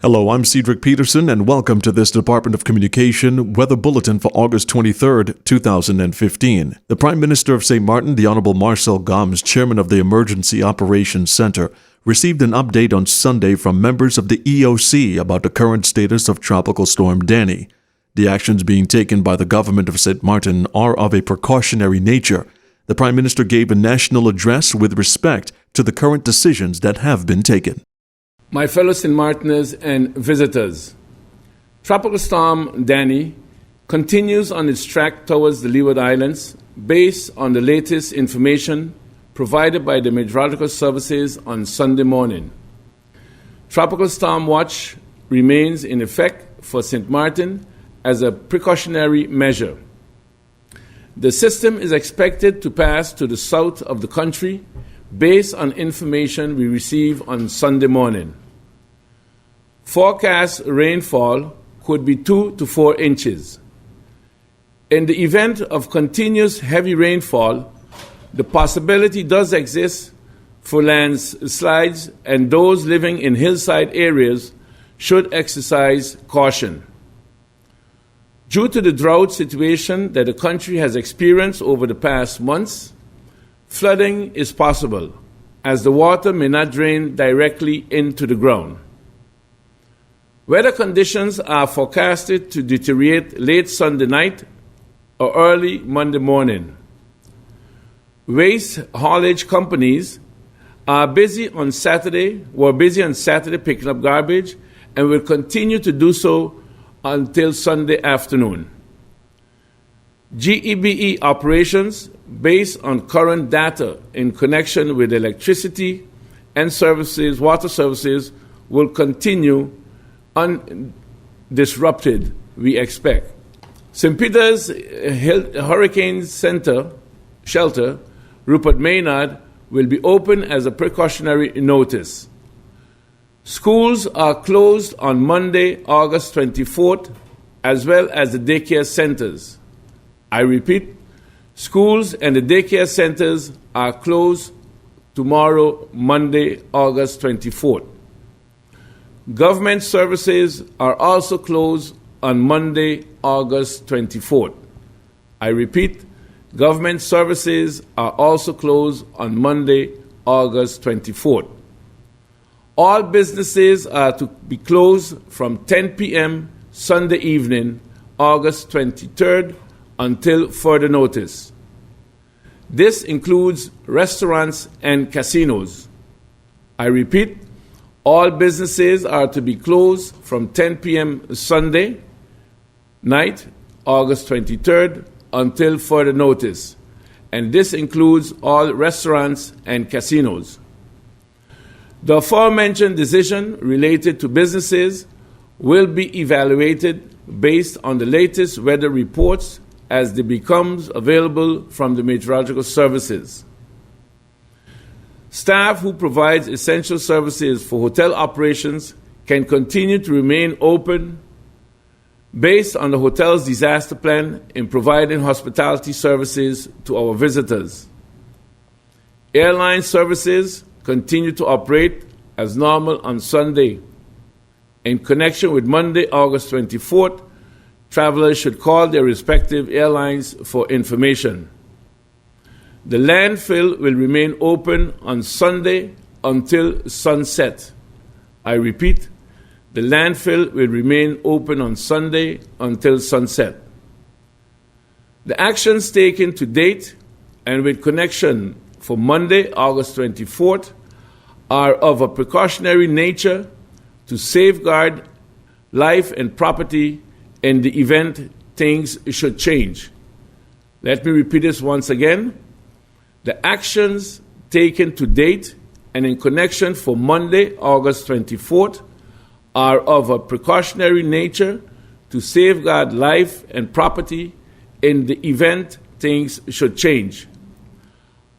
Hello, I'm Cedric Peterson, and welcome to this Department of Communication Weather Bulletin for August 23, 2015. The Prime Minister of St. Martin, the Honorable Marcel Gumbs, Chairman of the Emergency Operations Center, received an update on Sunday from members of the EOC about the current status of Tropical Storm Danny. The actions being taken by the government of St. Martin are of a precautionary nature. The Prime Minister gave a national address with respect to the current decisions that have been taken. My fellow St. Martiners and visitors, Tropical Storm Danny continues on its track towards the Leeward Islands based on the latest information provided by the Meteorological Services on Sunday morning. Tropical Storm Watch remains in effect for St. Martin as a precautionary measure. The system is expected to pass to the south of the country based on information we receive on Sunday morning. Forecast rainfall could be 2 to 4 inches. In the event of continuous heavy rainfall, the possibility does exist for landslides, and those living in hillside areas should exercise caution. Due to the drought situation that the country has experienced over the past months, flooding is possible, as the water may not drain directly into the ground. Weather conditions are forecasted to deteriorate late Sunday night or early Monday morning. Waste haulage companies were busy on Saturday picking up garbage and will continue to do so until Sunday afternoon. GEBE operations, based on current data in connection with electricity and services, water services, will continue undisrupted, we expect. St. Peter's Hurricane Shelter, Rupert Maynard, will be open as a precautionary notice. Schools are closed on Monday, August 24th, as well as the daycare centers. I repeat, schools and the daycare centers are closed tomorrow, Monday, August 24th. Government services are also closed on Monday, August 24th. I repeat, government services are also closed on Monday, August 24th. All businesses are to be closed from 10 p.m. Sunday evening, August 23rd, until further notice. This includes restaurants and casinos. I repeat, all businesses are to be closed from 10 p.m. Sunday night, August 23rd, until further notice, and this includes all restaurants and casinos. The aforementioned decision related to businesses will be evaluated based on the latest weather reports as they become available from the meteorological services. Staff who provides essential services for hotel operations can continue to remain open based on the hotel's disaster plan in providing hospitality services to our visitors. Airline services continue to operate as normal on Sunday. In connection with Monday, August 24th, travelers should call their respective airlines for information. The landfill will remain open on Sunday until sunset. I repeat, the landfill will remain open on Sunday until sunset. The actions taken to date and with connection for Monday, August 24th, are of a precautionary nature to safeguard life and property in the event things should change. Let me repeat this once again. The actions taken to date and in connection for Monday, August 24th, are of a precautionary nature to safeguard life and property in the event things should change.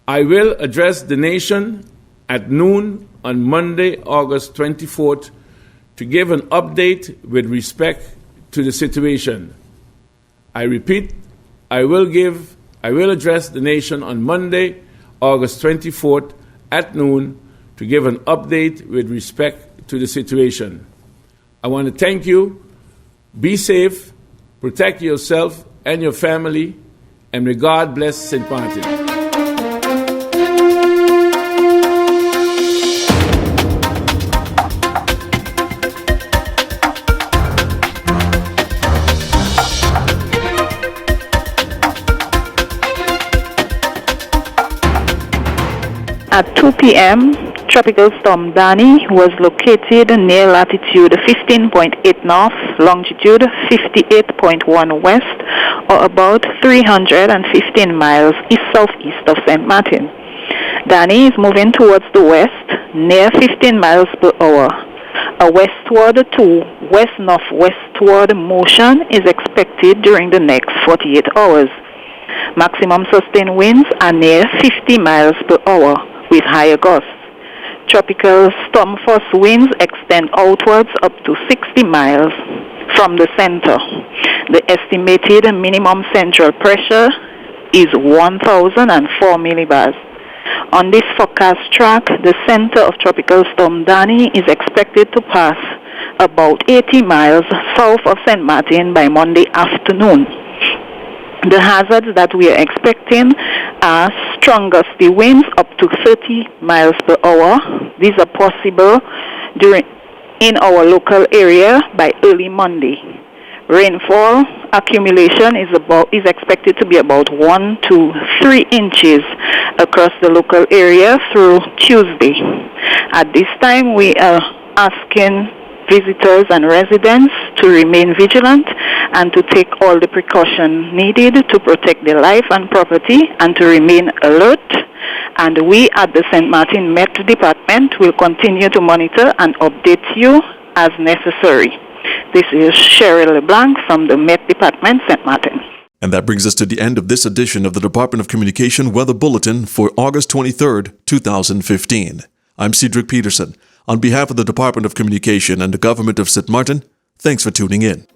I will address the nation at noon on Monday, August 24th, to give an update with respect to the situation. I repeat, I will address the nation on Monday, August 24th at noon to give an update with respect to the situation. I want to thank you. Be safe, protect yourself and your family, and may God bless St. Martin. At 2 p.m., Tropical Storm Danny was located near latitude 15.8 north, longitude 58.1 west, or about 315 miles east-southeast of St. Martin. Danny is moving towards the west, near 15 miles per hour. A westward to west-northwestward motion is expected during the next 48 hours. Maximum sustained winds are near 50 miles per hour, with higher gusts. Tropical storm force winds extend outwards up to 60 miles from the center. The estimated minimum central pressure is 1,004 millibars. On this forecast track, the center of Tropical Storm Danny is expected to pass about 80 miles south of St. Martin by Monday afternoon. The hazards that we are expecting are strong gusty winds up to 30 miles per hour. These are possible in our local area by early Monday. Rainfall accumulation is expected to be about 1 to 3 inches across the local area through Tuesday. At this time, we are asking visitors and residents to remain vigilant and to take all the precaution needed to protect their life and property and to remain alert. And we at the St. Martin Met Department will continue to monitor and update you as necessary. This is Cheryl LeBlanc from the Met Department, St. Martin. And that brings us to the end of this edition of the Department of Communication Weather Bulletin for August 23rd, 2015. I'm Cedric Peterson. On behalf of the Department of Communication and the Government of St. Martin, thanks for tuning in.